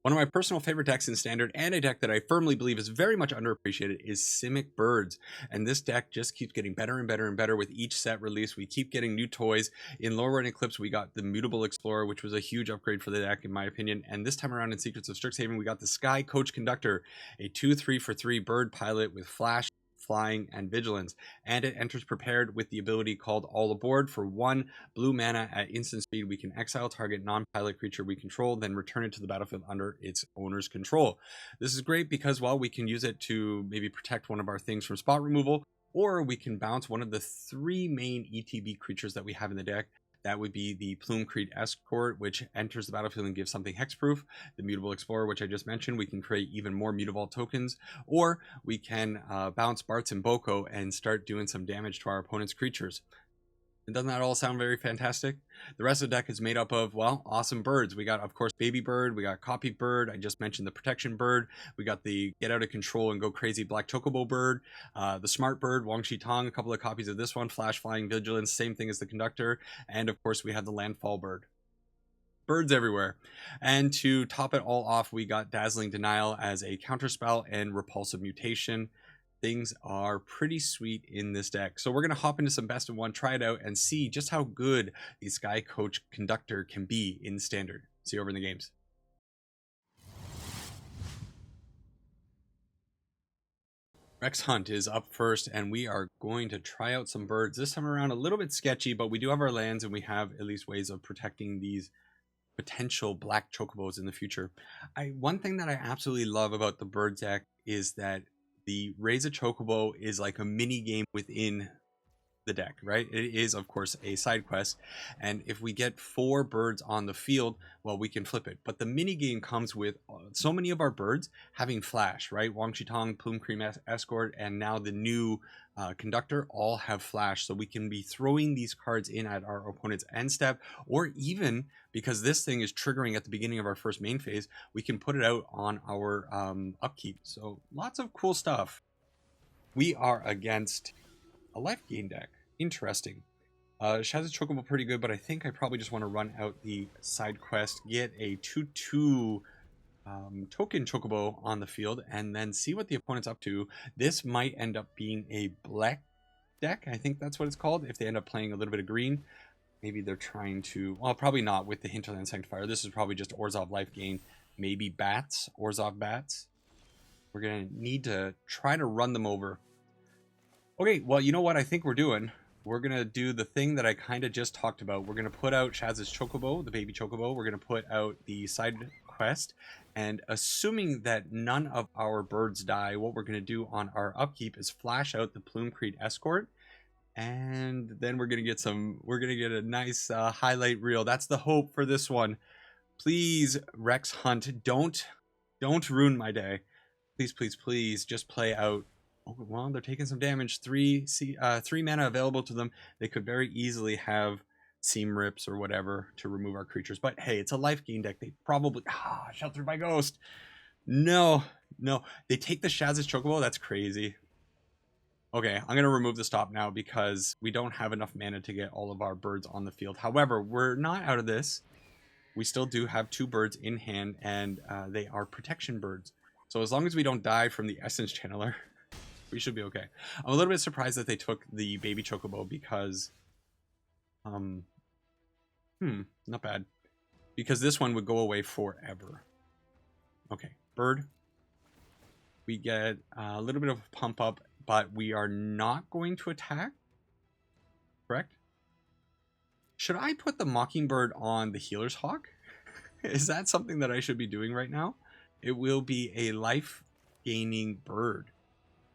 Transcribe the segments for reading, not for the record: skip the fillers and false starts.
One of my personal favorite decks in Standard, and a deck that I firmly believe is very much underappreciated, is Simic Birds. And this deck just keeps getting better and better and better with each set release. We keep getting new toys. In Lorewrite Eclipse, we got the Mutable Explorer, which was a huge upgrade for the deck, in my opinion. And this time around in Secrets of Strixhaven, we got the Skycoach Conductor, a 2/3 for 3 bird pilot with flash, flying, and vigilance, and it enters prepared with the ability called All Aboard. For 1 blue mana at instant speed, we can exile target non-pilot creature we control, then return it to the battlefield under its owner's control. This is great because, well, we can use it to maybe protect one of our things from spot removal, or we can bounce one of the 3 main ETB creatures that we have in the deck. That would be the Plume-Creed Escort, which enters the battlefield and gives something hexproof. The Mutable Explorer, which I just mentioned, we can create even more Mutavault tokens. Or we can bounce Bartz and Boko and start doing some damage to our opponent's creatures. And doesn't that all sound very fantastic? The rest of the deck is made up of, well, awesome birds. We got, of course, Baby Bird. We got Copy Bird. I just mentioned the Protection Bird. We got the Get Out of Control and Go Crazy Black Chocobo Bird. The Smart Bird, Wang Shi Tong, a couple of copies of this one. Flash, Flying, Vigilance, same thing as the Conductor. And, of course, we have the Landfall Bird. Birds everywhere. And to top it all off, we got Dazzling Denial as a counterspell and Repulsive Mutation. Things are pretty sweet in this deck. So we're going to hop into some best of one, try it out, and see just how good the Skycoach Conductor can be in Standard. See you over in the games. Rex Hunt is up first, and we are going to try out some birds. This time around a little bit sketchy, but we do have our lands, and we have at least ways of protecting these potential black chocobos in the future. One thing that I absolutely love about the bird deck is that the Raise a Chocobo is like a mini game within the deck, right? It is, of course, a side quest, and if we get 4 birds on the field, well, we can flip it. But the mini game comes with so many of our birds having flash, right? Wang Shi Tong, Plume Cream Escort, and now the new Conductor all have flash, so we can be throwing these cards in at our opponent's end step, or even, because this thing is triggering at the beginning of our first main phase, we can put it out on our upkeep. So lots of cool stuff. We are against a life gain deck. Interesting. Shaz's Chocobo pretty good, but I think I probably just want to run out the side quest, get a 2/2 token Chocobo on the field, and then see what the opponent's up to. This might end up being a black deck. I think that's what it's called. If they end up playing a little bit of green, maybe they're trying to, well, probably not with the Hinterland Sanctifier. This is probably just Orzhov life gain, maybe bats, Orzhov bats. We're going to need to try to run them over. Okay, well, you know what I think we're doing? We're going to do the thing that I kind of just talked about. We're going to put out Shaz's Chocobo, the baby Chocobo. We're going to put out the side quest. And assuming that none of our birds die, what we're going to do on our upkeep is flash out the Plume Creed Escort. And then we're going to get a nice highlight reel. That's the hope for this one. Please, Rex Hunt, don't ruin my day. Please, please, please just play out. Oh, well, they're taking some damage. 3 mana available to them. They could very easily have Seam Rips or whatever to remove our creatures. But hey, it's a life gain deck. They probably... Sheltered by Ghost. No. They take the Shaz's Chocobo? That's crazy. Okay, I'm going to remove the stop now because we don't have enough mana to get all of our birds on the field. However, we're not out of this. We still do have 2 birds in hand, and they are protection birds. So as long as we don't die from the Essence Channeler, we should be okay. I'm a little bit surprised that they took the baby Chocobo because... not bad. Because this one would go away forever. Okay, bird. We get a little bit of a pump up, but we are not going to attack. Correct? Should I put the Mockingbird on the Healer's Hawk? Is that something that I should be doing right now? It will be a life-gaining bird.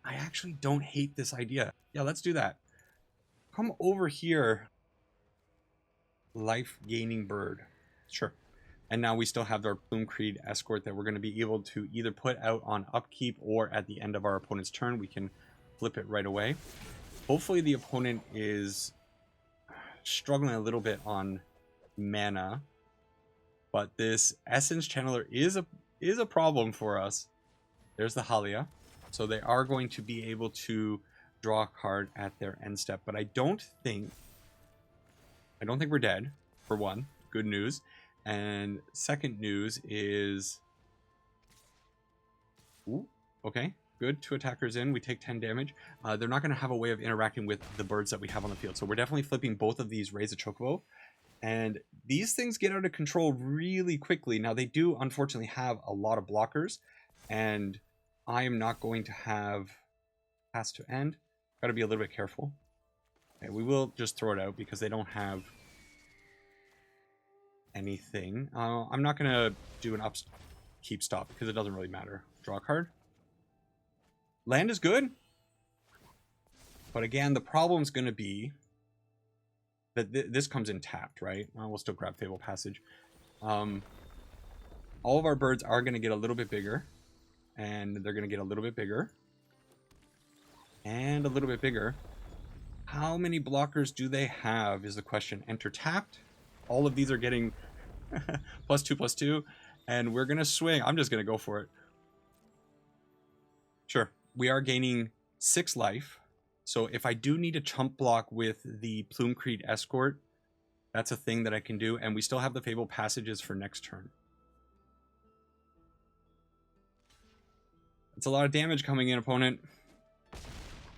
I actually don't hate this idea. Yeah, let's do that. Come over here. Life-gaining bird. Sure. And now we still have our Plume Creed Escort that we're going to be able to either put out on upkeep or at the end of our opponent's turn. We can flip it right away. Hopefully the opponent is struggling a little bit on mana. But this Essence Channeler is a problem for us. There's the Halia. So they are going to be able to draw a card at their end step. But I don't think we're dead, for one. Good news. And second news is Okay, good. 2 attackers in. We take 10 damage. They're not going to have a way of interacting with the birds that we have on the field. So we're definitely flipping both of these Rays of Chocobo. And these things get out of control really quickly. Now, they do, unfortunately, have a lot of blockers. And I am not going to have pass to end. Got to be a little bit careful. Okay, we will just throw it out because they don't have anything. I'm not going to do an keep stop because it doesn't really matter. Draw a card. Land is good. But again, the problem's going to be that this comes in tapped, right? We'll still grab Fable Passage. All of our birds are going to get a little bit bigger. And they're going to get a little bit bigger. And a little bit bigger. How many blockers do they have is the question. Enter tapped. All of these are getting +2/+2. And we're going to swing. I'm just going to go for it. Sure. We are gaining 6 life. So if I do need a chump block with the Plumecrete Escort, that's a thing that I can do. And we still have the Fable Passages for next turn. It's a lot of damage coming in, opponent.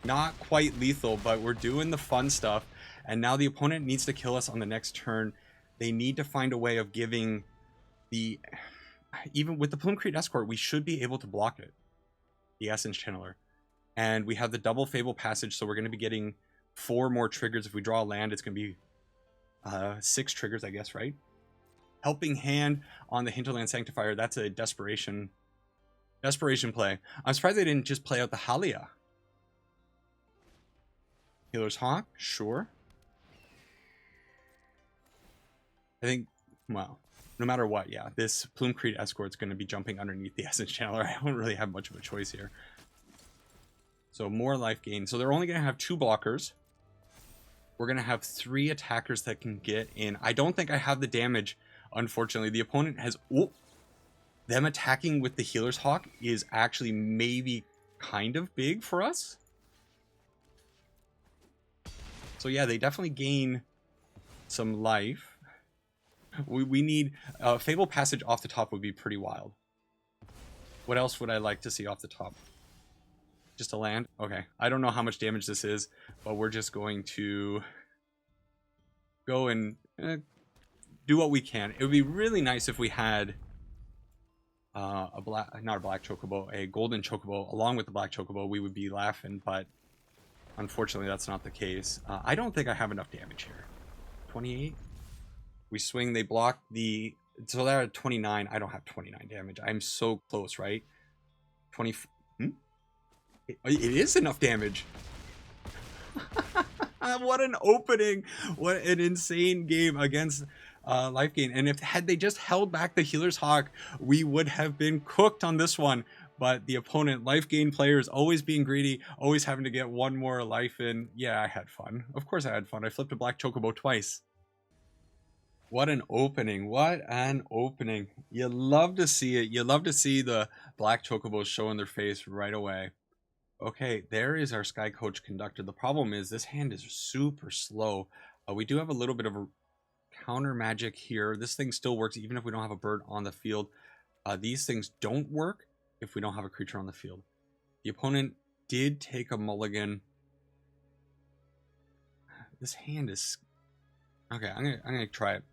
Not quite lethal, but we're doing the fun stuff. And now the opponent needs to kill us on the next turn. They need to find a way of giving the... Even with the Plumecrete Escort, we should be able to block it. The Essence Channeler. And we have the double Fable Passage, so we're going to be getting 4 more triggers. If we draw a land, it's going to be 6 triggers, I guess, right? Helping Hand on the Hinterland Sanctifier, that's a desperation play. I'm surprised they didn't just play out the Halia. Healer's Hawk, sure. I think, well, no matter what, yeah, this Plumecrete Escort's going to be jumping underneath the Essence Channeler. I don't really have much of a choice here. So more life gain. So they're only going to have 2 blockers. We're going to have 3 attackers that can get in. I don't think I have the damage, unfortunately. The opponent has... Oh, them attacking with the Healer's Hawk is actually maybe kind of big for us. So yeah, they definitely gain some life. We need... Fable Passage off the top would be pretty wild. What else would I like to see off the top? Just a land? Okay. I don't know how much damage this is, but we're just going to go and do what we can. It would be really nice if we had not a black chocobo, a golden chocobo along with the black chocobo. We would be laughing, but unfortunately that's not the case. I don't think I have enough damage here. 28. We swing, they block the... So they're at 29. I don't have 29 damage. I'm so close, right? 20... It is enough damage. What an opening. What an insane game against life gain. And had they just held back the Healer's Hawk, we would have been cooked on this one. But the opponent, life gain players, always being greedy, always having to get 1 more life in. Yeah, I had fun. Of course I had fun. I flipped a black chocobo twice. What an opening. What an opening. You love to see it. You love to see the black chocobos showing their face right away. Okay, there is our Skycoach Conductor. The problem is this hand is super slow. We do have a little bit of a counter magic here. This thing still works even if we don't have a bird on the field. These things don't work if we don't have a creature on the field. The opponent did take a mulligan. This hand is... Okay, I'm gonna try it.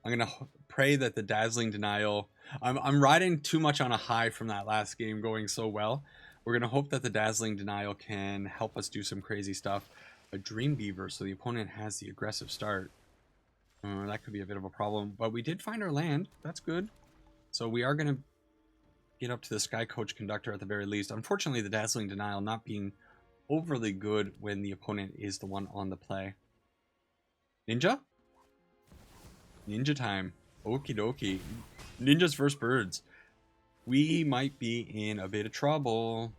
I'm gonna pray that the Dazzling Denial... I'm riding too much on a high from that last game going so well. We're going to hope that the Dazzling Denial can help us do some crazy stuff. A Dream Beaver, so the opponent has the aggressive start. That could be a bit of a problem. But we did find our land. That's good. So we are going to get up to the Skycoach Conductor at the very least. Unfortunately, the Dazzling Denial not being overly good when the opponent is the one on the play. Ninja? Ninja time. Okie dokie. Ninjas versus birds. We might be in a bit of trouble.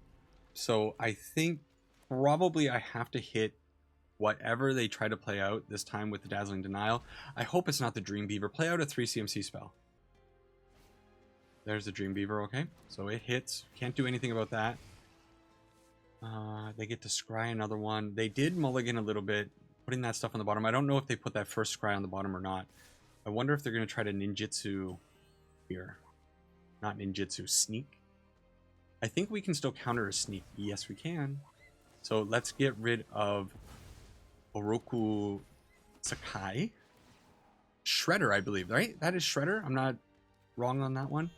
So I think probably I have to hit whatever they try to play out this time with the Dazzling Denial. I hope it's not the Dream Beaver. Play out a 3 CMC spell. There's the Dream Beaver, okay. So it hits. Can't do anything about that. They get to scry another one. They did mulligan a little bit, putting that stuff on the bottom. I don't know if they put that first scry on the bottom or not. I wonder if they're going to try to ninjutsu here. Not ninjutsu, sneak. I think we can still counter a sneak. Yes, we can. So let's get rid of Oroku Sakai. Shredder, I believe, right? That is Shredder. I'm not wrong on that one.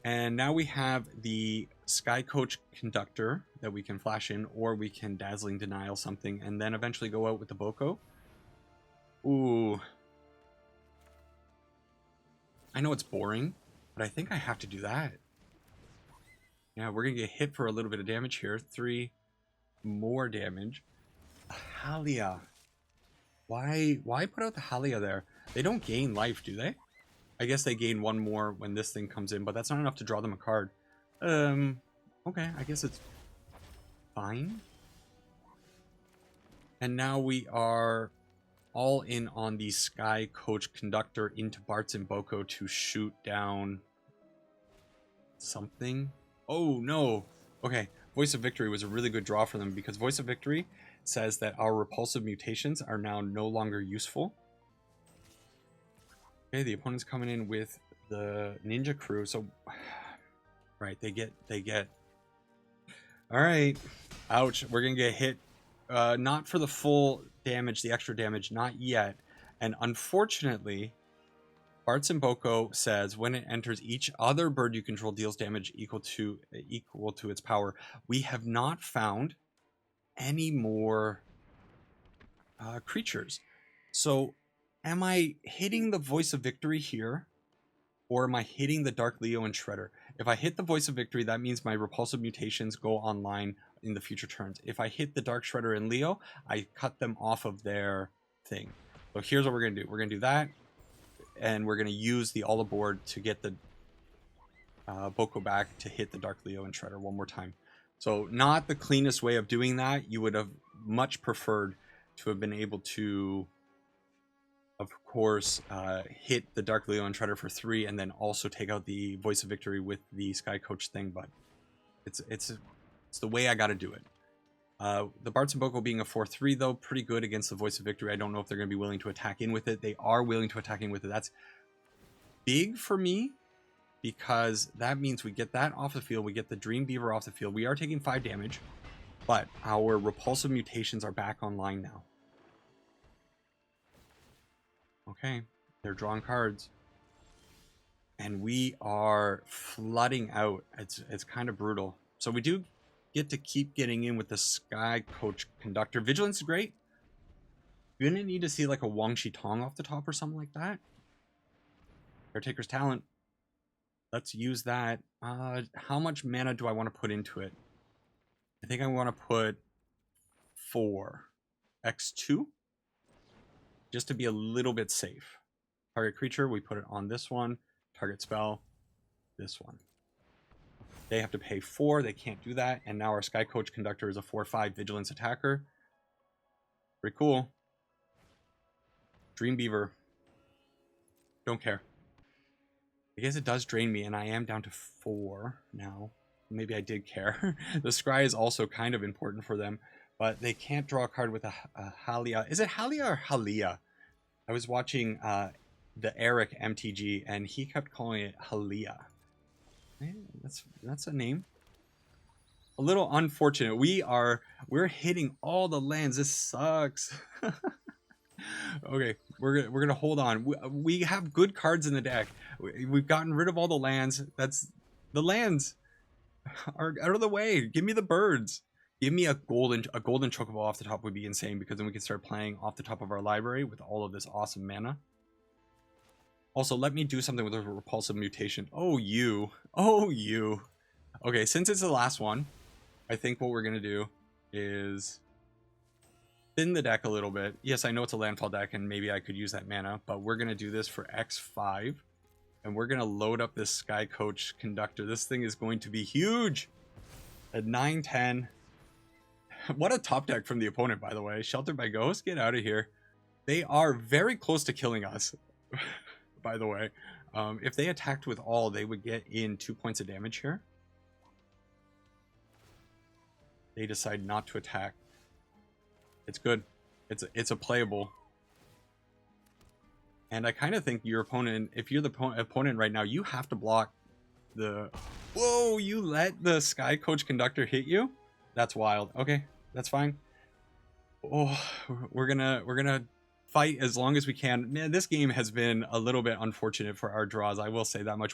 And now we have the Skycoach Conductor that we can flash in, or we can Dazzling Denial something, and then eventually go out with the Boko. Ooh. I know it's boring, but I think I have to do that. Yeah, we're going to get hit for a little bit of damage here. 3 more damage. Halia. Why put out the Halia there? They don't gain life, do they? I guess they gain 1 more when this thing comes in, but that's not enough to draw them a card. Okay, I guess it's fine. And now we are all in on the Skycoach Conductor into Bartz and Boko to shoot down something. Oh, no. Okay, Voice of Victory was a really good draw for them because Voice of Victory says that our repulsive mutations are now no longer useful. Okay, the opponent's coming in with the Ninja Crew, so right, they get all right. Ouch, we're gonna get hit. Not for the full damage, the extra damage, not yet. And unfortunately, Bartz and Boko says when it enters, each other bird you control deals damage equal to its power. We have not found any more creatures. So am I hitting the Voice of Victory here? Or am I hitting the Dark Leo and Shredder? If I hit the Voice of Victory, that means my repulsive mutations go online in the future turns. If I hit the Dark Shredder and Leo, I cut them off of their thing. So here's what we're going to do. We're going to do that, and we're going to use the All Aboard to get the Boko back to hit the Dark Leo and Shredder one more time. So not the cleanest way of doing that. You would have much preferred to have been able to, of course, hit the Dark Leo and Shredder for 3 and then also take out the Voice of Victory with the Skycoach thing, but it's the way I got to do it. The Bartz and Boko being a 4-3, though, pretty good against the Voice of Victory. I don't know if they're going to be willing to attack in with it. They are willing to attack in with it. That's big for me because that means we get that off the field. We get the Dream Beaver off the field. We are taking 5 damage, but our repulsive mutations are back online now. Okay, they're drawing cards. And we are flooding out. It's kind of brutal. So we do get to keep getting in with the Skycoach Conductor. Vigilance is great. You're going to need to see like a Wang Shi Tong off the top or something like that. Caretaker's Talent. Let's use that. How much mana do I want to put into it? I think I want to put 4. X2. Just to be a little bit safe. Target creature, we put it on this one. Target spell, this one. They have to pay 4. They can't do that. And now our Skycoach Conductor is a 4/5 Vigilance attacker. Pretty cool. Dream Beaver. Don't care. I guess it does drain me, and I am down to 4 now. Maybe I did care. The Scry is also kind of important for them, but they can't draw a card with a Halia. Is it Halia or Halia? I was watching the Eric MTG, and he kept calling it Halia. That's a name. A little unfortunate. We're hitting all the lands. This sucks. Okay, we're gonna hold on. We have good cards in the deck. We've gotten rid of all the lands. The lands are out of the way. Give me the birds. Give me a golden chocobo off the top would be insane, because then we can start playing off the top of our library with all of this awesome mana. Also, let me do something with a repulsive mutation. Oh, you. Okay, since it's the last one, I think what we're going to do is thin the deck a little bit. Yes, I know it's a landfall deck, and maybe I could use that mana, but we're going to do this for X5, and we're going to load up this Skycoach Conductor. This thing is going to be huge. At 9-10. What a top deck from the opponent, by the way. Sheltered by Ghosts, get out of here. They are very close to killing us, by the way. If they attacked with all, they would get in 2 points of damage here. They decide not to attack. It's good. It's a playable. And I kind of think your opponent, if you're the opponent right now, you have to block the Whoa, you let the Skycoach Conductor hit you? That's wild. Okay, that's fine. Oh, we're gonna fight as long as we can. Man, this game has been a little bit unfortunate for our draws. I will say that much.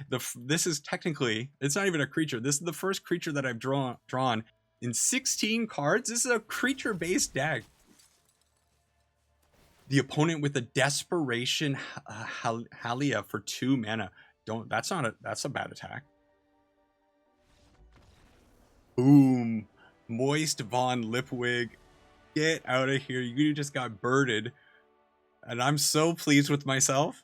This is technically, it's not even a creature. This is the first creature that I've drawn in 16 cards. This is a creature-based deck. The opponent with a Desperation Halia for 2 mana. That's a bad attack. Boom. Moist Von Lipwig. Get out of here. You just got birded. And I'm so pleased with myself.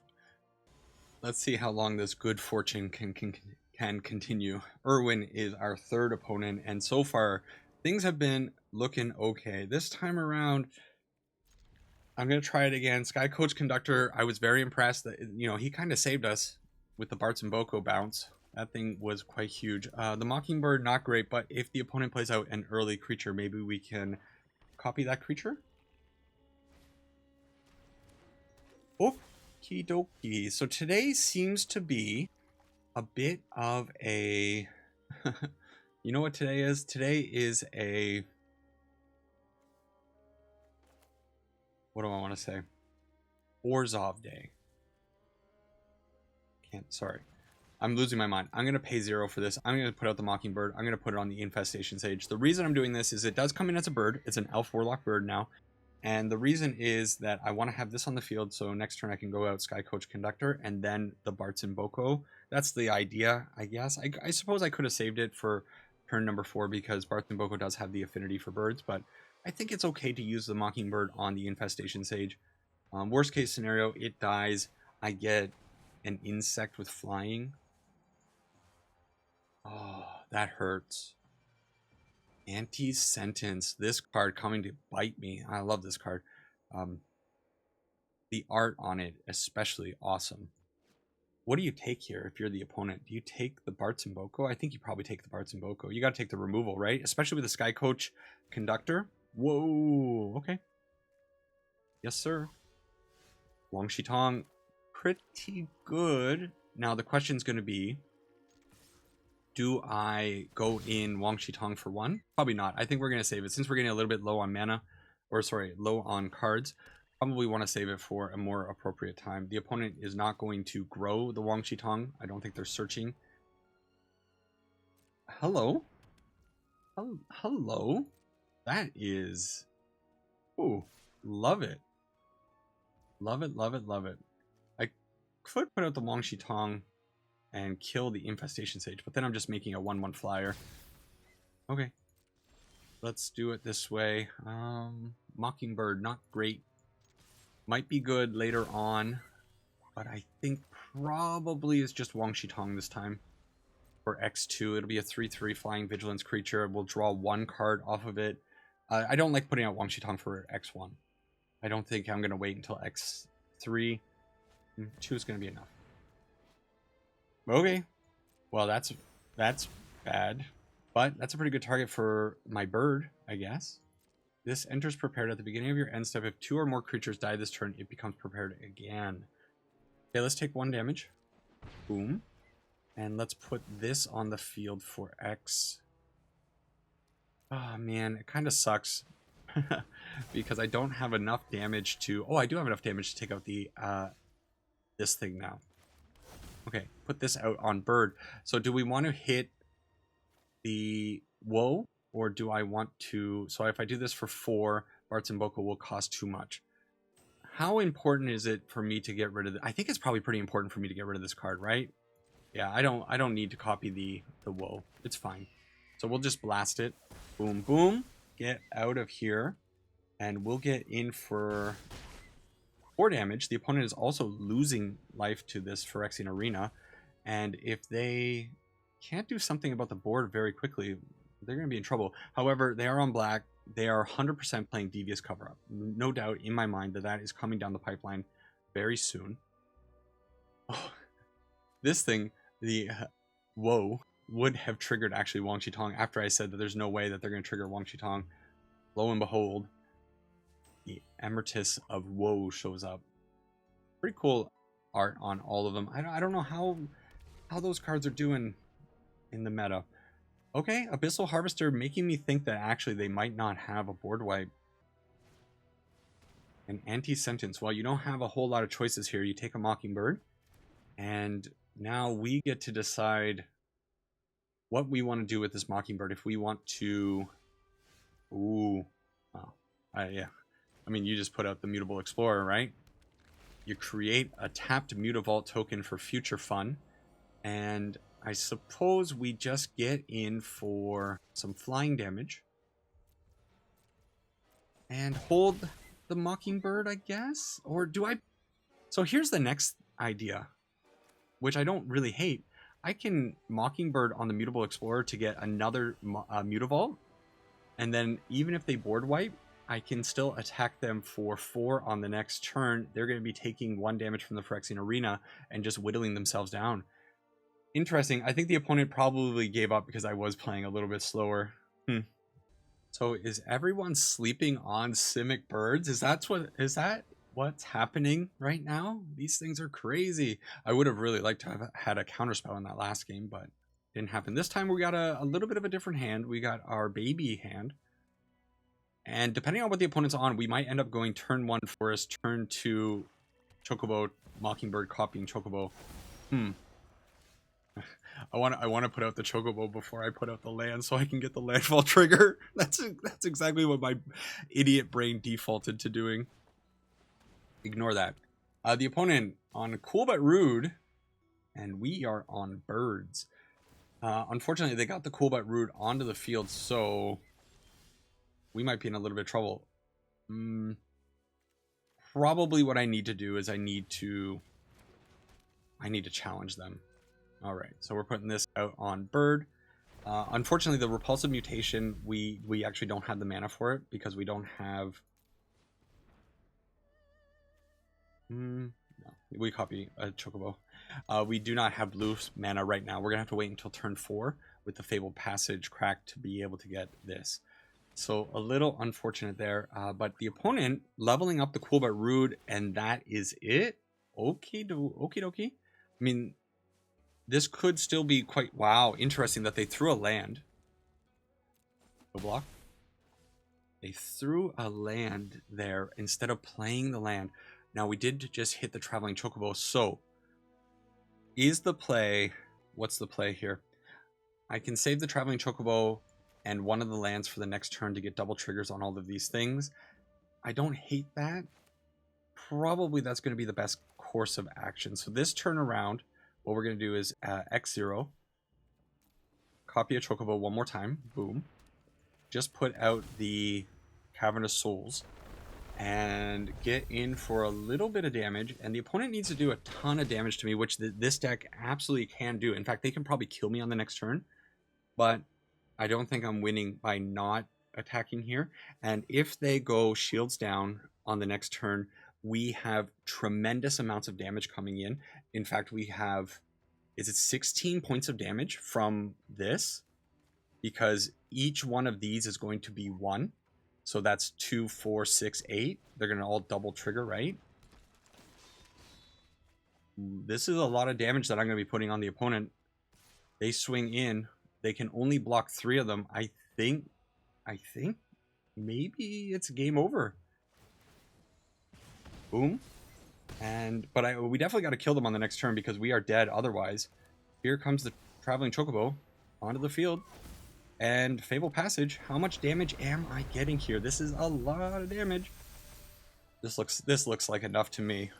Let's see how long this good fortune can continue. Irwin is our third opponent, and so far things have been looking okay. This time around, I'm gonna try it again. Skycoach Conductor, I was very impressed that, you know, he kind of saved us with the Bartz and Boko bounce. That thing was quite huge. The Mockingbird, not great, but if the opponent plays out an early creature, maybe we can copy that creature. Okie dokie. So today seems to be a bit of a... You know what today is? Today is a... What do I want to say? Orzhov Day. Sorry. I'm losing my mind. I'm going to pay 0 for this. I'm going to put out the Mockingbird. I'm going to put it on the Infestation Sage. The reason I'm doing this is it does come in as a bird. It's an Elf Warlock bird now. And the reason is that I want to have this on the field, so next turn I can go out Skycoach Conductor and then the Bartz and Boko. That's the idea, I guess. I suppose I could have saved it for turn number 4 because Bartz and Boko does have the affinity for birds, but I think it's okay to use the Mockingbird on the Infestation Sage. Worst case scenario, it dies. I get an insect with flying. Oh, that hurts. Anti-Sentence. This card coming to bite me. I love this card. The art on it, especially awesome. What do you take here if you're the opponent? Do you take the Bartz and Boko? I think you probably take the Bartz and Boko. You got to take the removal, right? Especially with the Skycoach Conductor. Whoa, okay. Yes, sir. Wang Shitong, pretty good. Now the question's going to be, do I go in Wang Shitong for 1? Probably not. I think we're going to save it. Since we're getting a little bit low on mana, or sorry, low on cards, probably want to save it for a more appropriate time. The opponent is not going to grow the Wang Shitong. I don't think they're searching. Hello? Hello? That is... Ooh, love it. Love it, love it, love it. I could put out the Wang Shitong and kill the Infestation Sage, but then I'm just making a 1/1 flyer. Okay. Let's do it this way. Mockingbird, not great. Might be good later on, but I think probably it's just Wang Shitong this time. For X2, it'll be a 3/3 flying vigilance creature. We'll draw 1 card off of it. I don't like putting out Wang Shitong for X1. I don't think I'm going to wait until X3. 2 is going to be enough. Okay, well that's bad, but that's a pretty good target for my bird, I guess. This enters prepared at the beginning of your end step. If 2 or more creatures die this turn, it becomes prepared again. Okay, let's take 1 damage. Boom. And let's put this on the field for X. Oh man, it kind of sucks because I don't have enough damage to... Oh, I do have enough damage to take out the this thing now. Okay, put this out on bird. So do we want to hit the Woe, or do I want to... So if I do this for 4, Bartz and Boko will cost too much. How important is it for me to get rid of... I think it's probably pretty important for me to get rid of this card, right? Yeah, I don't need to copy the Woe. It's fine. So we'll just blast it. Boom, boom. Get out of here. And we'll get in for 4 damage. The opponent is also losing life to this Phyrexian Arena. And if they can't do something about the board very quickly, they're going to be in trouble. However, they are on black. They are 100% playing Devious Cover-Up. No doubt in my mind that that is coming down the pipeline very soon. Oh, this thing, the Woe, would have triggered actually Wang Shitong after I said that there's no way that they're going to trigger Wang Shitong. Lo and behold, the Emeritus of Woe shows up. Pretty cool art on all of them. I don't know how those cards are doing in the meta. Okay, Abyssal Harvester making me think that actually they might not have a board wipe. An anti-sentence. Well, you don't have a whole lot of choices here. You take a Mockingbird, and now we get to decide what we want to do with this Mockingbird. If we want to... Ooh. Wow. Yeah. I mean, you just put out the Mutable Explorer, right? You create a tapped Mutavault token for future fun, and I suppose we just get in for some flying damage and hold the Mockingbird, I guess? Or do I... So here's the next idea, which I don't really hate. I can Mockingbird on the Mutable Explorer to get another Mutavault, and then even if they board wipe, I can still attack them for 4 on the next turn. They're going to be taking 1 damage from the Phyrexian Arena and just whittling themselves down. Interesting. I think the opponent probably gave up because I was playing a little bit slower. So is everyone sleeping on Simic birds? Is that what's happening right now? These things are crazy. I would have really liked to have had a counterspell in that last game, but didn't happen. This time we got a little bit of a different hand. We got our baby hand. And depending on what the opponent's on, we might end up going turn 1 Forest, turn 2 Chocobo, Mockingbird copying Chocobo. I want to put out the Chocobo before I put out the land so I can get the landfall trigger. That's exactly what my idiot brain defaulted to doing. Ignore that. The opponent on cool but rude, and we are on birds. Unfortunately, they got the cool but rude onto the field, so we might be in a little bit of trouble. Probably what I need to do is I need to challenge them. All right, so we're putting this out on bird. Unfortunately, the repulsive mutation, we actually don't have the mana for it because we don't have... no, we copy a Chocobo. We do not have blue mana right now. We're going to have to wait until turn 4 with the Fabled Passage crack to be able to get this. So a little unfortunate there, but the opponent leveling up the cool but rude, and that is it. Okie dokie. I mean, this could still be quite... Wow, interesting that they threw a land. Go block. They threw a land there instead of playing the land. Now, we did just hit the Traveling Chocobo, so is the play... What's the play here? I can save the Traveling Chocobo and one of the lands for the next turn to get double triggers on all of these things. I don't hate that. Probably that's going to be the best course of action. So this turn around, what we're going to do is X0, copy a Chocobo one more time, boom. Just put out the Cavernous Souls and get in for a little bit of damage. And the opponent needs to do a ton of damage to me, which this deck absolutely can do. In fact, they can probably kill me on the next turn, but I don't think I'm winning by not attacking here. And if they go shields down on the next turn, we have tremendous amounts of damage coming in. In fact, we have, is it 16 points of damage from this? Because each one of these is going to be 1. So that's 2, 4, 6, 8. They're going to all double trigger, right? This is a lot of damage that I'm going to be putting on the opponent. They swing in. They can only block 3 of them. I think maybe it's game over. Boom. But we definitely got to kill them on the next turn because we are dead otherwise. Here comes the Traveling Chocobo onto the field. And Fabled Passage. How much damage am I getting here? This is a lot of damage. This looks like enough to me.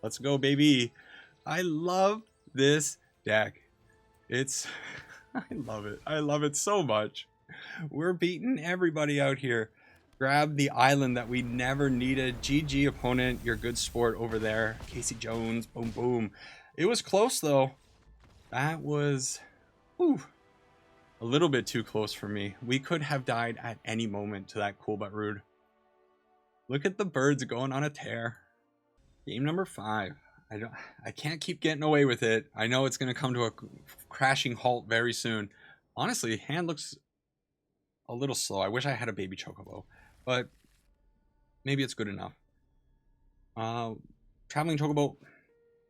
Let's go, baby. I love this deck. I love it. I love it so much. We're beating everybody out here. Grab the island that we never needed. GG, opponent. You're good sport over there. Casey Jones. Boom, boom. It was close, though. That was a little bit too close for me. We could have died at any moment to that cool but rude. Look at the birds going on a tear. Game number 5. I can't keep getting away with it. I know it's going to come to a crashing halt very soon. Honestly, hand looks a little slow. I wish I had a baby Chocobo, but maybe it's good enough. Traveling Chocobo,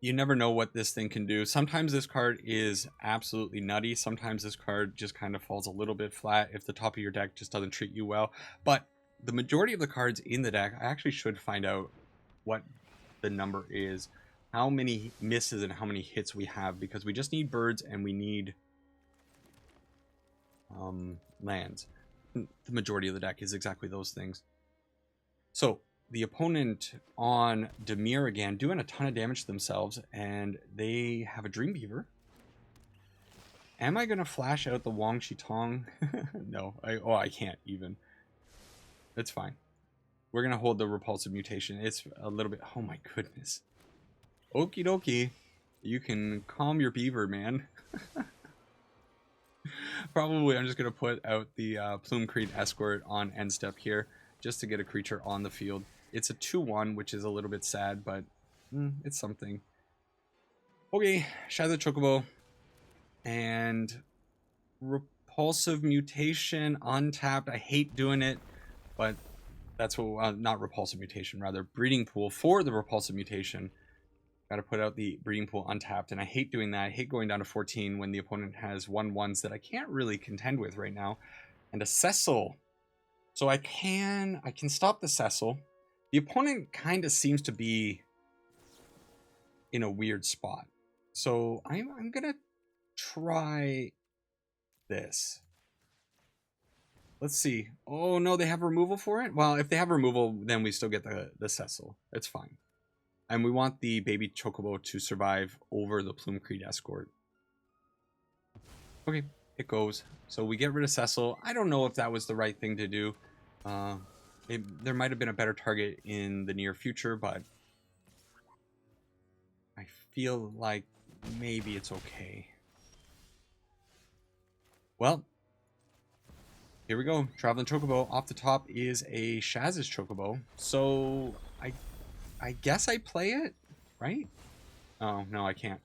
you never know what this thing can do. Sometimes this card is absolutely nutty. Sometimes this card just kind of falls a little bit flat if the top of your deck just doesn't treat you well. But the majority of the cards in the deck, I actually should find out what the number is, how many misses and how many hits we have, because we just need birds and we need lands. The majority of the deck is exactly those things. So the opponent on Dimir again, doing a ton of damage to themselves, and they have a Dreamweaver. Am I going to flash out the Wang Shitong? No, I can't even. It's fine. We're going to hold the Repulsive Mutation. It's a little bit... Oh my goodness. Okie dokie. You can calm your beaver, man. Probably I'm just going to put out the Plume-Creed Escort on end step here, just to get a creature on the field. It's a 2-1, which is a little bit sad, but it's something. Okay, Shadow Chocobo. And Repulsive Mutation untapped. I hate doing it, but that's what... not Repulsive Mutation, rather. Breeding Pool for the Repulsive Mutation. Got to put out the Breeding Pool untapped, and I hate doing that. I hate going down to 14 when the opponent has 1/1s that I can't really contend with right now. And a Cecil. So I can stop the Cecil. The opponent kind of seems to be in a weird spot. So I'm going to try this. Let's see. Oh, no, they have removal for it? Well, if they have removal, then we still get the Cecil. It's fine. And we want the baby Chocobo to survive over the Plume-Creed Escort. Okay, it goes. So we get rid of Cecil. I don't know if that was the right thing to do. There might have been a better target in the near future, but I feel like maybe it's okay. Well, here we go. Traveling Chocobo. Off the top is a Shaz's Chocobo. So I guess I play it, right? Oh, no, I can't.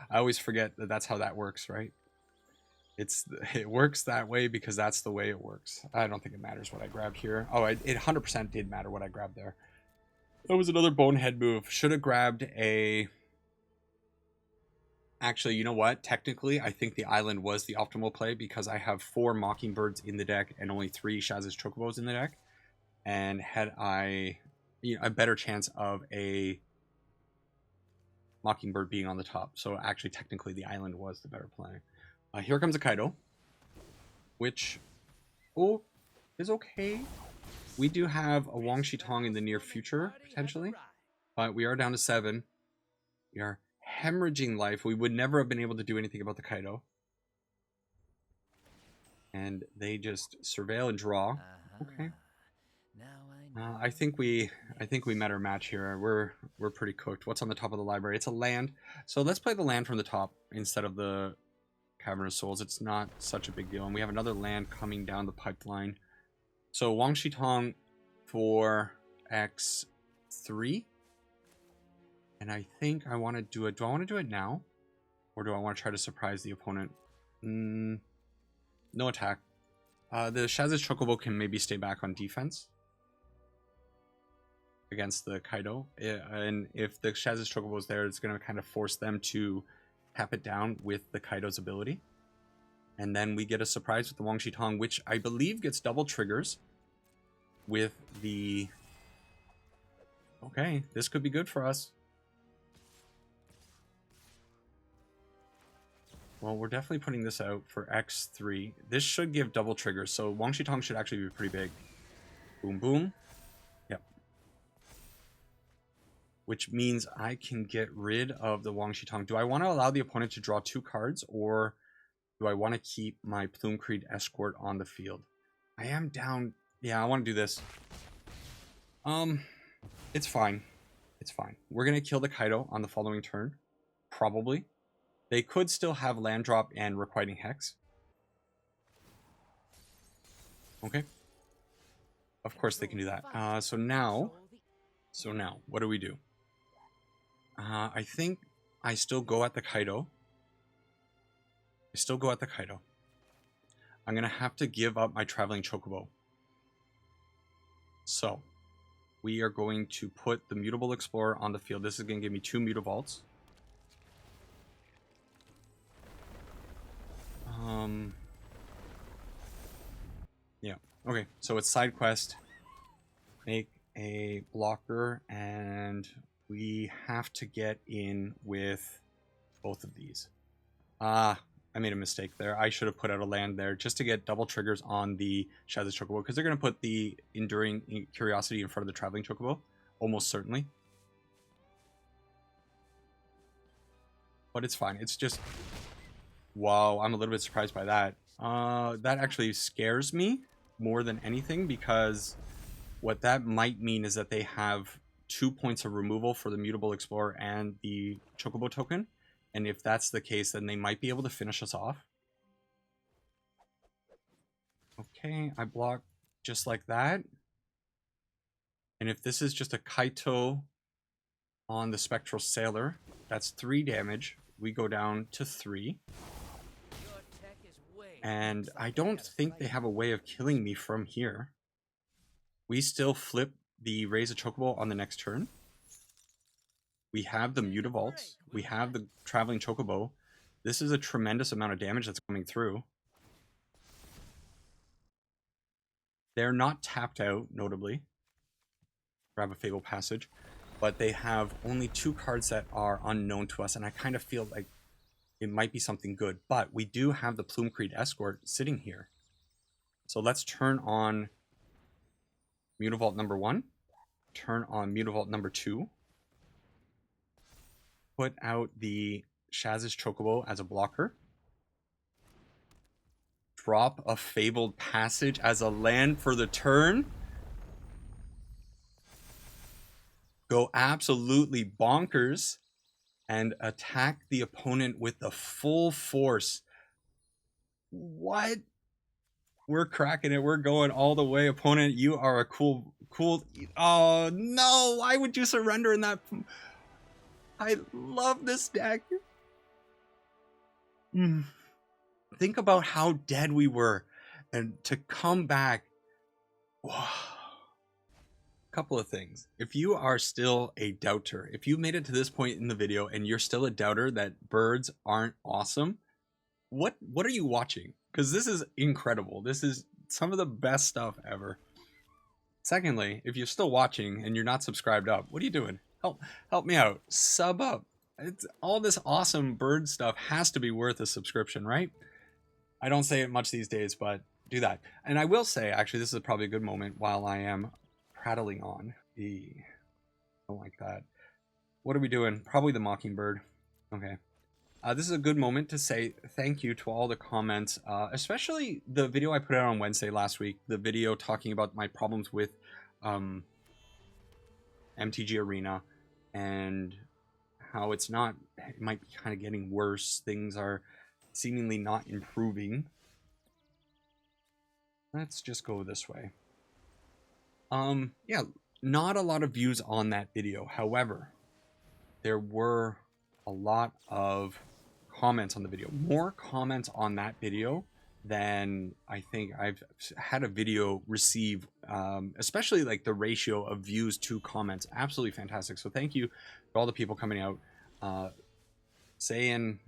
I always forget that that's how that works, right? It works that way because that's the way it works. I don't think it matters what I grabbed here. Oh, it 100% did matter what I grabbed there. That was another bonehead move. Should have grabbed a... Actually, you know what? Technically, I think the island was the optimal play because I have 4 Mockingbirds in the deck and only 3 Shaz's Chocobos in the deck. And had I... a better chance of a Mockingbird being on the top. So actually, technically, the island was the better play. Here comes a Kaido, which is okay. We do have a Wang Shitong in the near future, potentially. But we are down to 7. We are hemorrhaging life. We would never have been able to do anything about the Kaido. And they just surveil and draw. Okay. I think we met our match here. We're pretty cooked. What's on the top of the library? It's a land. So let's play the land from the top instead of the Cavern of Souls. It's not such a big deal. And we have another land coming down the pipeline. So Wang Shitong for X3. And I think I want to do it. Do I want to do it now? Or do I want to try to surprise the opponent? No attack. The Shaz's Chocobo can maybe stay back on defense against the Kaido. And if the Shaz's Chocobo is there, it's going to kind of force them to tap it down with the Kaido's ability. And then we get a surprise with the Wang Shitong, which I believe gets double triggers with the... Okay, this could be good for us. Well, we're definitely putting this out for X3. This should give double triggers, so Wang Shitong should actually be pretty big. Boom, boom. Yep. Which means I can get rid of the Wang Shitong. Do I want to allow the opponent to draw 2 cards, or do I want to keep my Plume-Creed Escort on the field? I am down... Yeah, I want to do this. It's fine. It's fine. We're going to kill the Kaido on the following turn. Probably. They could still have land drop and Requiting Hex. Okay. Of course they can do that. So now, what do we do? I think I still go at the Kaido. I'm going to have to give up my Traveling Chocobo. So, we are going to put the Mutable Explorer on the field. This is going to give me 2 Mutavaults. Yeah. Okay. So it's Sidequest. Make a blocker, and we have to get in with both of these. I made a mistake there. I should have put out a land there just to get double triggers on the Shadow's Chocobo, because they're going to put the Enduring Curiosity in front of the Traveling Chocobo, almost certainly. But it's fine. It's just... Wow, I'm a little bit surprised by that. That actually scares me more than anything, because what that might mean is that they have 2 points of removal for the Mutable Explorer and the Chocobo token. And if that's the case, then they might be able to finish us off. Okay, I block just like that. And if this is just a Kaito on the Spectral Sailor, that's 3 damage. We go down to 3. And I don't think they have a way of killing me from here. We still flip the Raise a Chocobo on the next turn. We have the Mutavaults. We have the Traveling Chocobo. This is a tremendous amount of damage that's coming through. They're not tapped out, notably. Grab a Fable Passage. But they have only 2 cards that are unknown to us, and I kind of feel like it might be something good. But we do have the Plumecreed Escort sitting here. So let's turn on Mutavault number 1. Turn on Mutavault number 2. Put out the Shaz's Chocobo as a blocker. Drop a Fabled Passage as a land for the turn. Go absolutely bonkers and attack the opponent with the full force. What? We're cracking it. We're going all the way. Opponent, you are a cool... Oh, no. Why would you surrender in that... I love this deck. Think about how dead we were. And to come back... Wow. Couple of things. If you are still a doubter, if you made it to this point in the video and you're still a doubter that birds aren't awesome, what are you watching? Because this is incredible. This is some of the best stuff ever. Secondly, if you're still watching and you're not subscribed up, what are you doing? Help me out. Sub up. It's all this awesome bird stuff has to be worth a subscription, right? I don't say it much these days, but do that. And I will say, actually, this is probably a good moment while I am prattling on. I don't like that. What are we doing? Probably the Mockingbird. Okay. This is a good moment to say thank you to all the comments, especially the video I put out on Wednesday last week, the video talking about my problems with MTG Arena and how it might be kind of getting worse. Things are seemingly not improving. Let's just go this way. Yeah, not a lot of views on that video. However, there were a lot of comments on the video. More comments on that video than I think I've had a video receive, especially like the ratio of views to comments. Absolutely fantastic. So thank you to all the people coming out, saying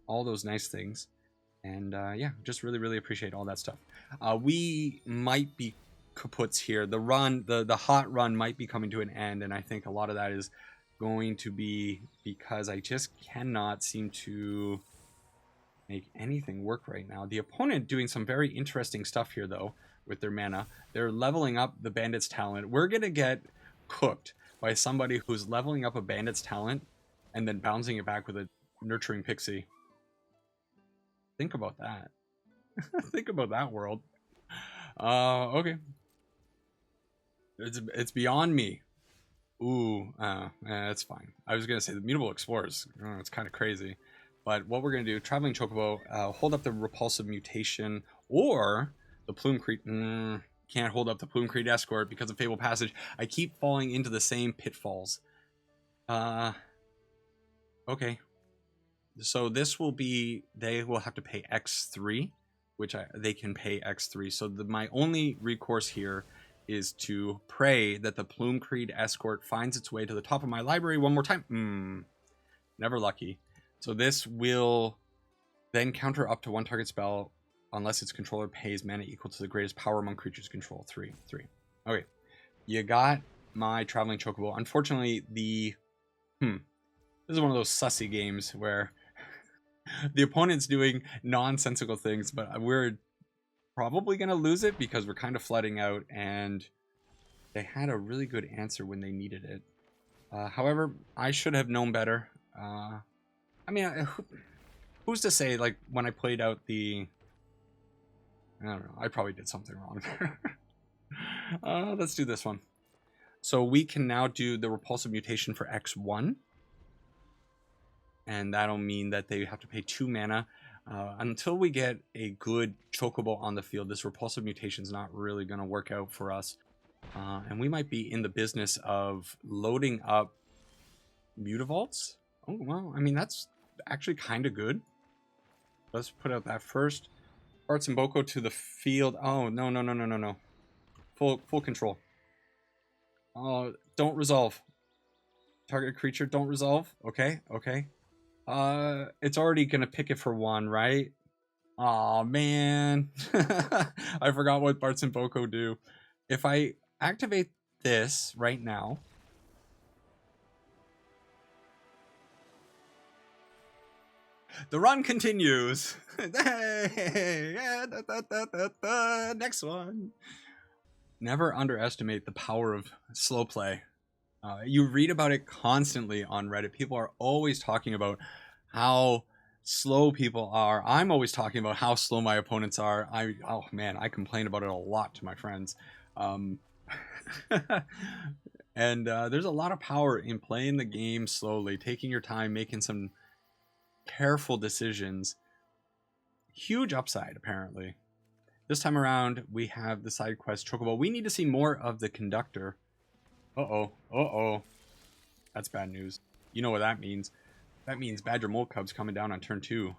all those nice things. And yeah, just really appreciate all that stuff. We might be kaputs here. The hot run might be coming to an end, and I think a lot of that is going to be because I just cannot seem to make anything work right now. The opponent doing some very interesting stuff here, though, with their mana. They're leveling up the Bandit's Talent. We're going to get cooked by somebody who's leveling up a Bandit's Talent and then bouncing it back with a Nurturing Pixie. Think about that. Think about that world. Okay. It's beyond me. Ooh, that's fine. I was gonna say the Mutable Explorers. It's kind of crazy, but what we're gonna do: Traveling Chocobo, hold up the Repulsive Mutation, or the Plumecreed. Can't hold up the Plumecreed Escort because of Fable Passage. I keep falling into the same pitfalls. Okay. So this will be, they will have to pay X3, which they can pay X3. So my only recourse here is to pray that the Plumecreed Escort finds its way to the top of my library one more time. Never lucky. So this will Then counter up to 1 target spell unless its controller pays mana equal to the greatest power among creatures control. 3. Okay. You got my Traveling Chocobo. Unfortunately, this is one of those sussy games where the opponent's doing nonsensical things, but we're probably going to lose it because we're kind of flooding out, and they had a really good answer when they needed it. However, I should have known better. I mean, who's to say, like, when I played out the... I don't know, I probably did something wrong there. Let's do this one. So we can now do the repulsive mutation for X1. And that'll mean that they have to pay 2 mana. Until we get a good Chocobo on the field, this repulsive mutation is not really going to work out for us. And we might be in the business of loading up Mutavaults. Oh, well, I mean, that's actually kind of good. Let's put out that first. Bartz and Boko to the field. Oh, no. Full control. Oh, don't resolve. Target creature, don't resolve. Okay. It's already going to pick it for 1, right? Aw, man. I forgot what Bartz and Boko do. If I activate this right now... The run continues. Next one. Never underestimate the power of slow play. You read about it constantly on Reddit. People are always talking about how slow people are. I'm always talking about how slow my opponents are. Oh man, I complain about it a lot to my friends. And there's a lot of power in playing the game slowly, taking your time, making some careful decisions. Huge upside, apparently. This time around, we have the Sidequest Chocobo. We need to see more of the Conductor. Uh-oh. That's bad news. You know what that means. That means Badger Mole Cub's coming down on turn 2.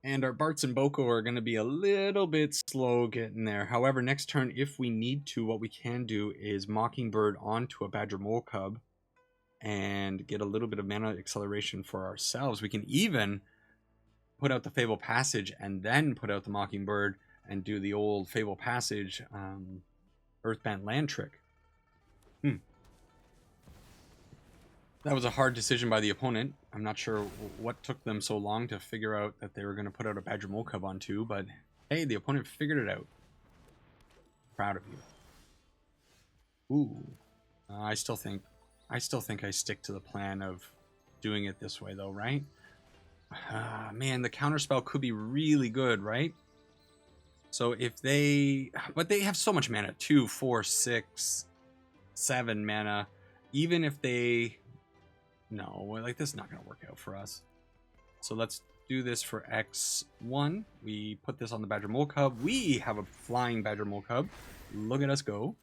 And our Bartz and Boko are going to be a little bit slow getting there. However, next turn, if we need to, what we can do is Mockingbird onto a Badger Mole Cub and get a little bit of mana acceleration for ourselves. We can even put out the Fable Passage and then put out the Mockingbird and do the old Fable Passage Earthbent land trick. That was a hard decision by the opponent. I'm not sure what took them so long to figure out that they were going to put out a Badger Mole Cub on 2, but hey, the opponent figured it out. Proud of you. Ooh. I still think I stick to the plan of doing it this way, though, right? Man, the counterspell could be really good, right? So if they... But they have so much mana. 2, 4, 6, 7 mana. Even if they... No, like, this is not going to work out for us. So let's do this for X1. We put this on the Badger Mole Cub. We have a flying Badger Mole Cub. Look at us go.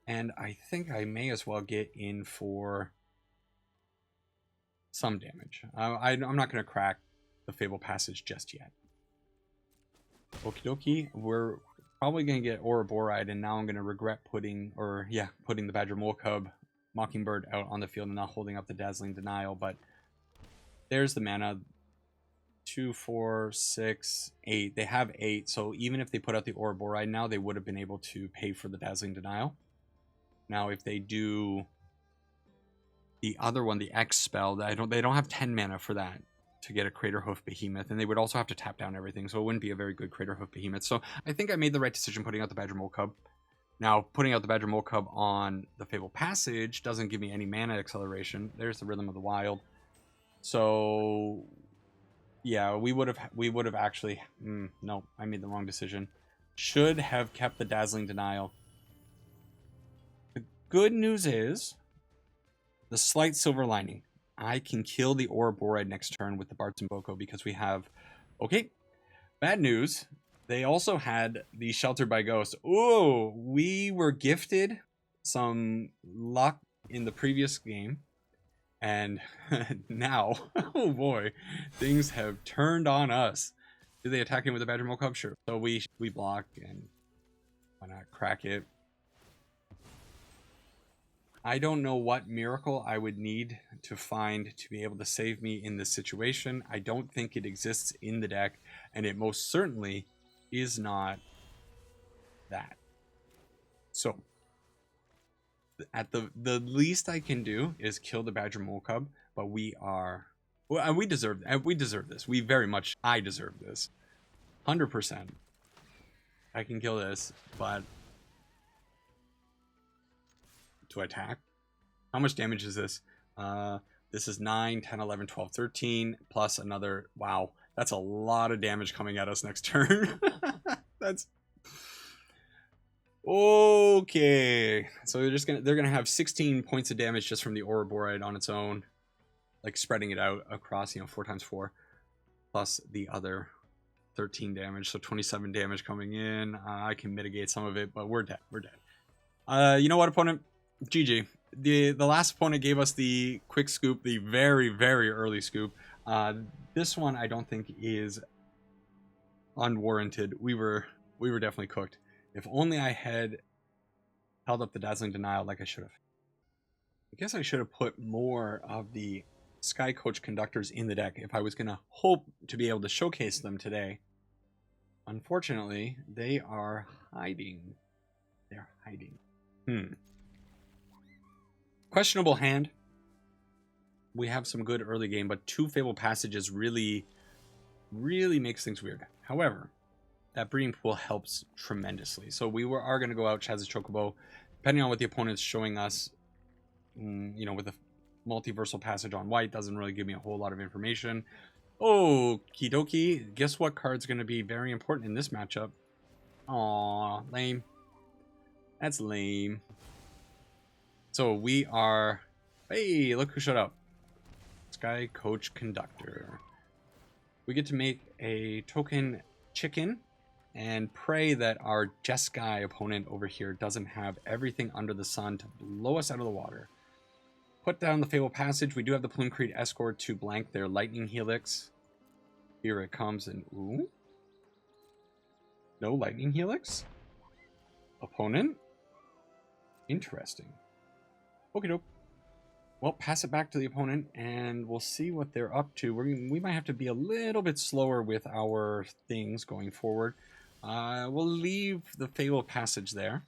And I think I may as well get in for some damage. I'm not going to crack the Fable Passage just yet. Okie dokie. We're probably going to get Ouroboride, and now I'm going to regret putting the Badger Mole Cub Mockingbird out on the field and not holding up the Dazzling Denial. But there's the mana. 2, 4, 6, 8. They have 8, so even if they put out the Ouroboride now, they would have been able to pay for the Dazzling Denial. Now, if they do the other one, the X spell, they don't have 10 mana for that to get a Craterhoof Behemoth, and they would also have to tap down everything, so it wouldn't be a very good Craterhoof Behemoth. So I think I made the right decision putting out the Badger Mole Cub. Now, putting out the Badger Mole Cub on the Fable Passage doesn't give me any mana acceleration. There's the Rhythm of the Wild. So yeah, we would have actually... no, I made the wrong decision. Should have kept the Dazzling Denial. The good news is the slight silver lining. I can kill the Ouroboride next turn with the Bartz and Boko because we have... Okay, bad news. They also had the Sheltered by Ghost. Ooh, we were gifted some luck in the previous game. And now, oh boy, things have turned on us. Do they attack him with a Badger Mole Cub? Sure. So we block, and why not crack it? I don't know what miracle I would need to find to be able to save me in this situation. I don't think it exists in the deck, and it most certainly is not that. So, at the least I can do is kill the Badger Mole Cub, but we deserve this. We very much, I deserve this. 100%. I can kill this, but to attack. How much damage is this? This is 9, 10, 11, 12, 13, plus another. Wow, that's a lot of damage coming at us next turn. That's okay. So they're gonna have 16 points of damage just from the Ouroborite on its own, like spreading it out across, 4 times 4, plus the other 13 damage, so 27 damage coming in. I can mitigate some of it, but we're dead. We're dead. You know what, opponent? GG. The last opponent gave us the quick scoop, the very, very early scoop. This one I don't think is unwarranted. We were definitely cooked. If only I had held up the Dazzling Denial like I should have. I guess I should have put more of the Skycoach Conductors in the deck if I was going to hope to be able to showcase them today. Unfortunately, they are hiding. They're hiding. Questionable hand. We have some good early game, but 2 Fable Passages really makes things weird. However, that breeding pool helps tremendously. So we are going to go out Chaz's Chocobo, depending on what the opponent's showing us. With a multiversal passage on white, doesn't really give me a whole lot of information. Okie dokie. Guess what card's going to be very important in this matchup? Aw, lame. That's lame. So we are... Hey, look who showed up. Skycoach Conductor. We get to make a token chicken and pray that our Jeskai opponent over here doesn't have everything under the sun to blow us out of the water. Put down the Fable Passage. We do have the Plume-Creed Escort to blank their Lightning Helix. Here it comes, and ooh. No Lightning Helix? Opponent? Interesting. Okie doke. Well, pass it back to the opponent, and we'll see what they're up to. We might have to be a little bit slower with our things going forward. We'll leave the Fable Passage there.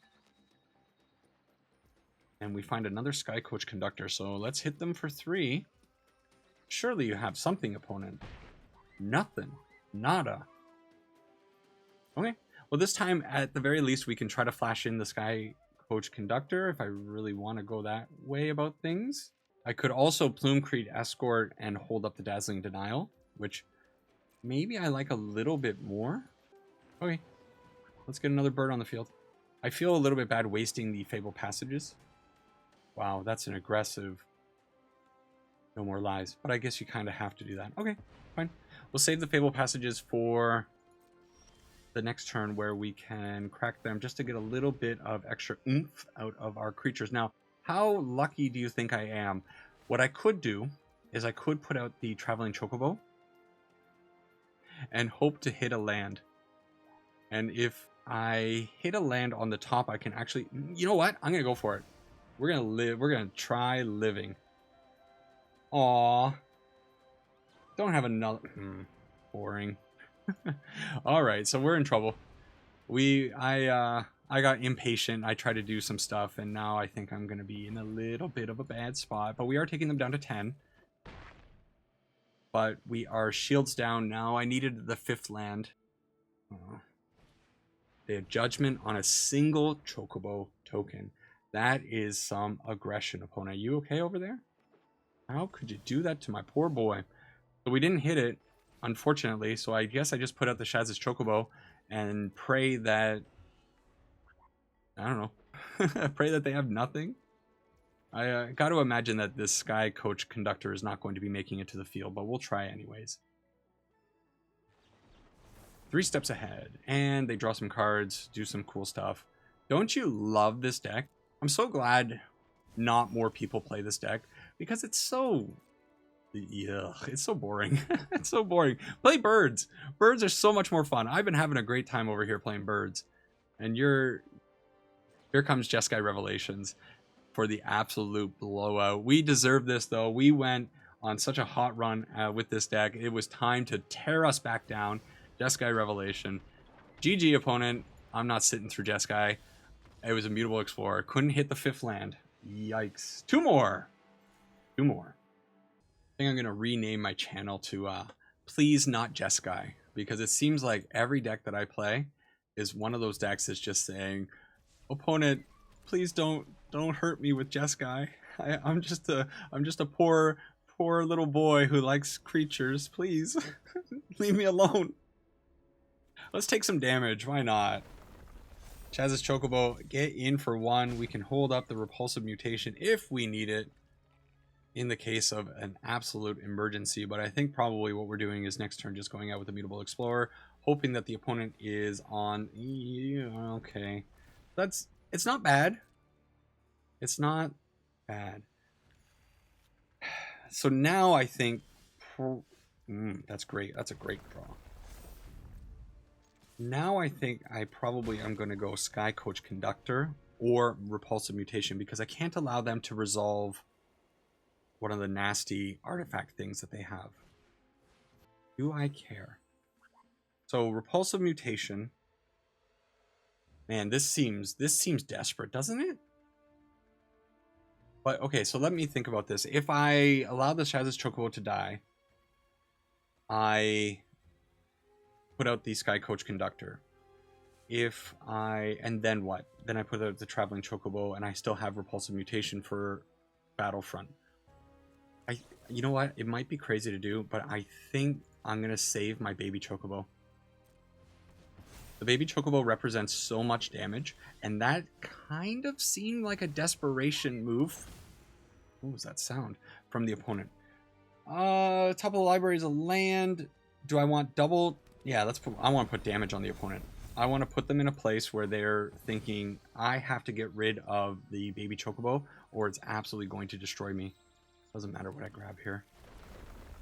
And we find another Skycoach Conductor, so let's hit them for 3. Surely you have something, opponent. Nothing. Nada. Okay. Well, this time, at the very least, we can try to flash in the Skycoach Conductor if I really want to go that way about things. I could also Plume-Creed Escort and hold up the Dazzling Denial, which maybe I like a little bit more. Okay. Let's get another bird on the field. I feel a little bit bad wasting the Fable Passages. Wow, that's an aggressive No More Lies. But I guess you kind of have to do that. Okay, fine. We'll save the Fable Passages for the next turn where we can crack them just to get a little bit of extra oomph out of our creatures. Now, how lucky do you think I am? What I could do is I could put out the Traveling Chocobo and hope to hit a land. And if I hit a land on the top, I can actually... You know what? I'm going to go for it. We're going to live. We're going to try living. Aww. Don't have another... boring. Alright, so we're in trouble. I got impatient. I tried to do some stuff, and now I think I'm going to be in a little bit of a bad spot. But we are taking them down to 10. But we are shields down now. I needed the 5th land. They have Judgment on a single Chocobo token. That is some aggression, opponent. Are you okay over there? How could you do that to my poor boy? So we didn't hit it, unfortunately. So I guess I just put out the Shaz's Chocobo and pray that... I don't know. Pray that they have nothing. I got to imagine that this Skycoach Conductor is not going to be making it to the field, but we'll try anyways. 3 steps ahead, and they draw some cards, do some cool stuff. Don't you love this deck? I'm so glad not more people play this deck, because it's so... Ugh, it's so boring. It's so boring. Play birds. Birds are so much more fun. I've been having a great time over here playing birds. And here comes Jeskai Revelations. for the absolute blowout. We deserve this, though. We went on such a hot run with this deck. It was time to tear us back down. Jeskai Revelation. GG, opponent. I'm not sitting through Jeskai. It was a Mutable Explorer. Couldn't hit the 5th land. Yikes. 2 more. 2 more. I think I'm going to rename my channel to Please Not Jeskai, because it seems like every deck that I play is one of those decks that's just saying, opponent, please don't hurt me with Jeskai. I'm just a poor little boy who likes creatures. Please leave me alone. Let's take some damage. Why not? Chaz's Chocobo, get in for 1. We can hold up the Repulsive Mutation if we need it in the case of an absolute emergency. But I think probably what we're doing is next turn just going out with the Mutable Explorer, hoping that the opponent is on... Okay. It's not bad. It's not bad. So now I think... that's great. That's a great draw. Now I think I probably am going to go Skycoach Conductor or Repulsive Mutation, because I can't allow them to resolve one of the nasty artifact things that they have. Do I care? So Repulsive Mutation. Man, this seems desperate, doesn't it? But okay, so let me think about this. If I allow the Chaz's Chocobo to die, I put out the Skycoach Conductor. And then what? Then I put out the Traveling Chocobo, and I still have Repulsive Mutation for Battlefront. You know what? It might be crazy to do, but I think I'm gonna save my baby Chocobo. The baby Chocobo represents so much damage, and that kind of seemed like a desperation move. What was that sound? From the opponent. Top of the library is a land. Do I want double? Yeah, I want to put damage on the opponent. I want to put them in a place where they're thinking, I have to get rid of the baby Chocobo, or it's absolutely going to destroy me. Doesn't matter what I grab here.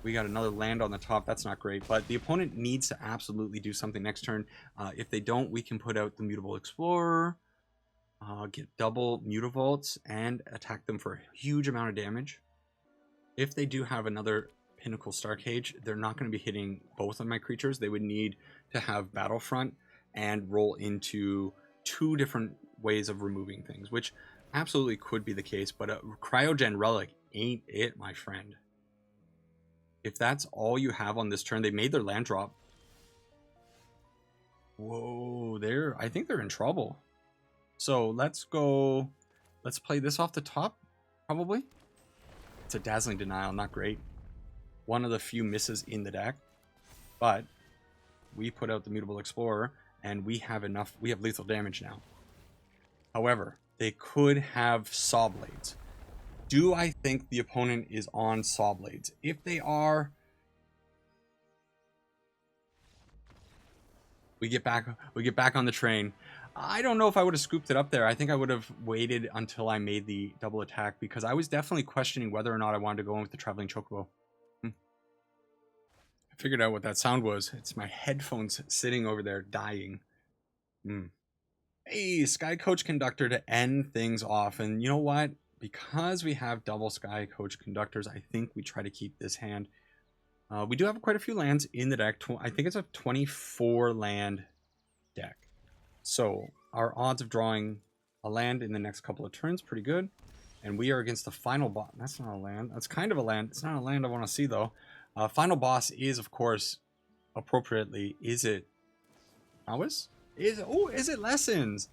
We got another land on the top. That's not great, but the opponent needs to absolutely do something next turn. If they don't, we can put out the Mutable Explorer, get double Mutavaults, and attack them for a huge amount of damage. If they do have another Pinnacle Starcage, they're not going to be hitting both of my creatures. They would need to have Battlefront and roll into 2 different ways of removing things, which absolutely could be the case, but a Cryogen Relic ain't it, my friend. If that's all you have on this turn, they made their land drop. Whoa, I think they're in trouble. So let's play this off the top, probably. It's a Dazzling Denial, not great. One of the few misses in the deck, but we put out the Mutable Explorer, and we have lethal damage now. However, they could have Saw Blades. Do I think the opponent is on Saw Blades? If they are, we get back on the train. I don't know if I would have scooped it up there. I think I would have waited until I made the double attack, because I was definitely questioning whether or not I wanted to go in with the Traveling Chocobo. I figured out what that sound was. It's my headphones sitting over there dying. Hey, Skycoach Conductor to end things off. And you know what? Because we have double Skycoach Conductors, I think we try to keep this hand. We do have quite a few lands in the deck. I think it's a 24 land deck. So our odds of drawing a land in the next couple of turns, pretty good. And we are against the final boss. That's not a land. That's kind of a land. It's not a land I want to see, though. Final boss is, of course, appropriately, is it Prowess? Is it Lessons?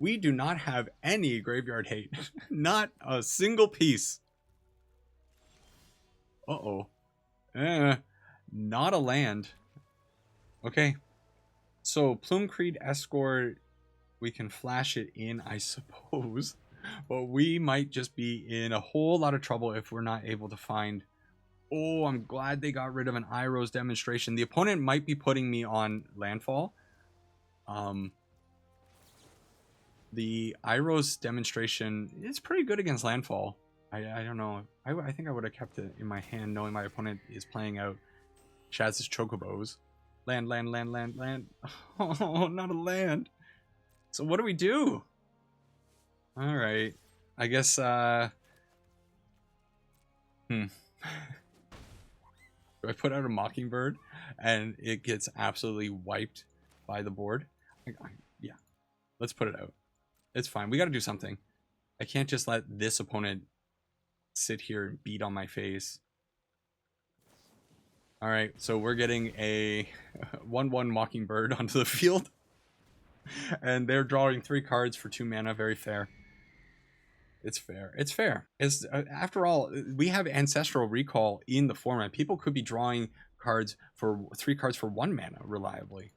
We do not have any graveyard hate. Not a single piece. Uh-oh. Not a land. Okay. So, Plume Creed Escort, we can flash it in, I suppose. But we might just be in a whole lot of trouble if we're not able to find... Oh, I'm glad they got rid of an Iroh's Demonstration. The opponent might be putting me on landfall. The Iroh's Demonstration is pretty good against landfall. I don't know. I think I would have kept it in my hand, knowing my opponent is playing out Chaz's Chocobos. Land. Oh, not a land. So what do we do? All right. I guess, Do I put out a Mockingbird and it gets absolutely wiped by the board? Yeah, let's put it out. It's fine. We got to do something. I can't just let this opponent sit here and beat on my face. All right, so we're getting a 1/1 Mockingbird onto the field. And they're drawing 3 cards for 2 mana. Very fair. It's fair. It's fair. It's, after all, we have Ancestral Recall in the format. People could be drawing cards for 3 cards for 1 mana reliably.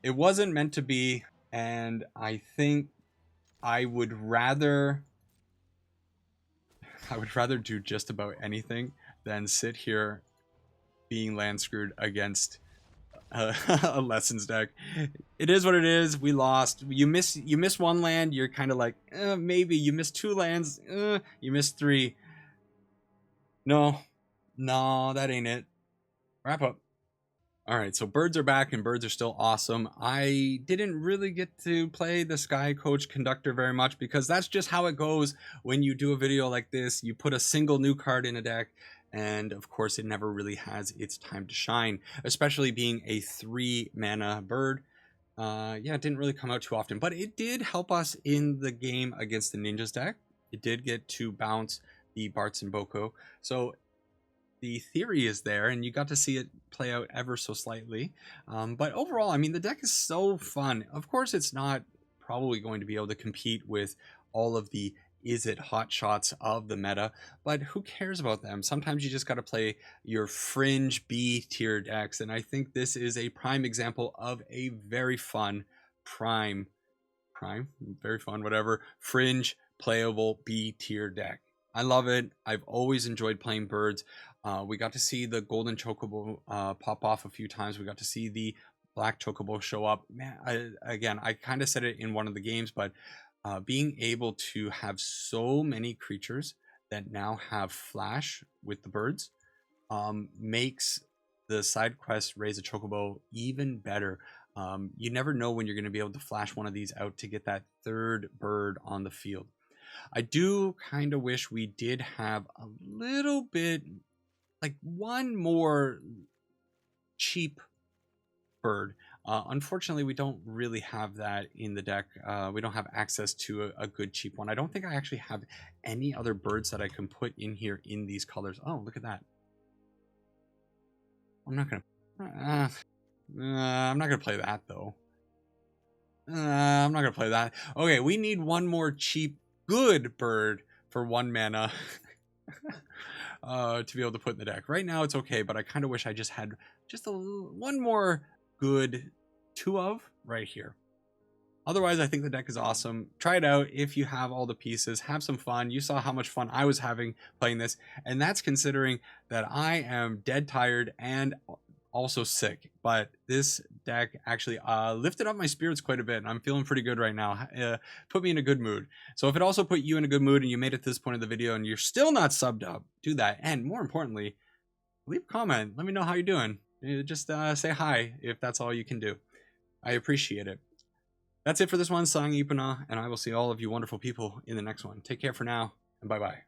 It wasn't meant to be, and I think I would rather do just about anything than sit here being land screwed against a Lessons deck. It is what it is. We lost. You miss 1 land, you're kind of like, maybe. You miss 2 lands, you miss 3. No, that ain't it. Wrap up. All right, so birds are back and birds are still awesome. I didn't really get to play the Skycoach Conductor very much because that's just how it goes when you do a video like this. You put a single new card in a deck, and of course it never really has its time to shine, especially being a 3 mana bird. Yeah, it didn't really come out too often, but it did help us in the game against the Ninjas deck. It did get to bounce the Barts and Boko, so the theory is there, and you got to see it play out ever so slightly. But overall, I mean, the deck is so fun. Of course, it's not probably going to be able to compete with all of the is it hot shots of the meta, but who cares about them? Sometimes you just got to play your fringe B tier decks, and I think this is a prime example of a very fun very fun, whatever, fringe playable B tier deck. I love it. I've always enjoyed playing birds. We got to see the golden chocobo pop off a few times. We got to see the black chocobo show up. Man, I kind of said it in one of the games, but being able to have so many creatures that now have flash with the birds makes the side quest Raise a Chocobo even better. You never know when you're going to be able to flash one of these out to get that 3rd bird on the field. I do kind of wish we did have a little bit, like 1 more cheap bird. Unfortunately, we don't really have that in the deck. We don't have access to a good cheap one. I don't think I actually have any other birds that I can put in here in these colors. Oh, look at that. I'm not gonna play that though. I'm not gonna play that. Okay, we need 1 more cheap good bird for 1 mana to be able to put in the deck. Right now it's okay, but I kind of wish I just had just 1 more good 2 of right here. Otherwise, I think the deck is awesome. Try it out if you have all the pieces. Have some fun. You saw how much fun I was having playing this, and that's considering that I am dead tired and also sick. But this deck actually lifted up my spirits quite a bit, and I'm feeling pretty good right now. Put me in a good mood. So if it also put you in a good mood and you made it to this point of the video and you're still not subbed up, do that. And more importantly, leave a comment. Let me know how you're doing. Just say hi if that's all you can do. I appreciate it. That's it for this one, Sang Ipana, and I will see all of you wonderful people in the next one. Take care for now, and bye-bye.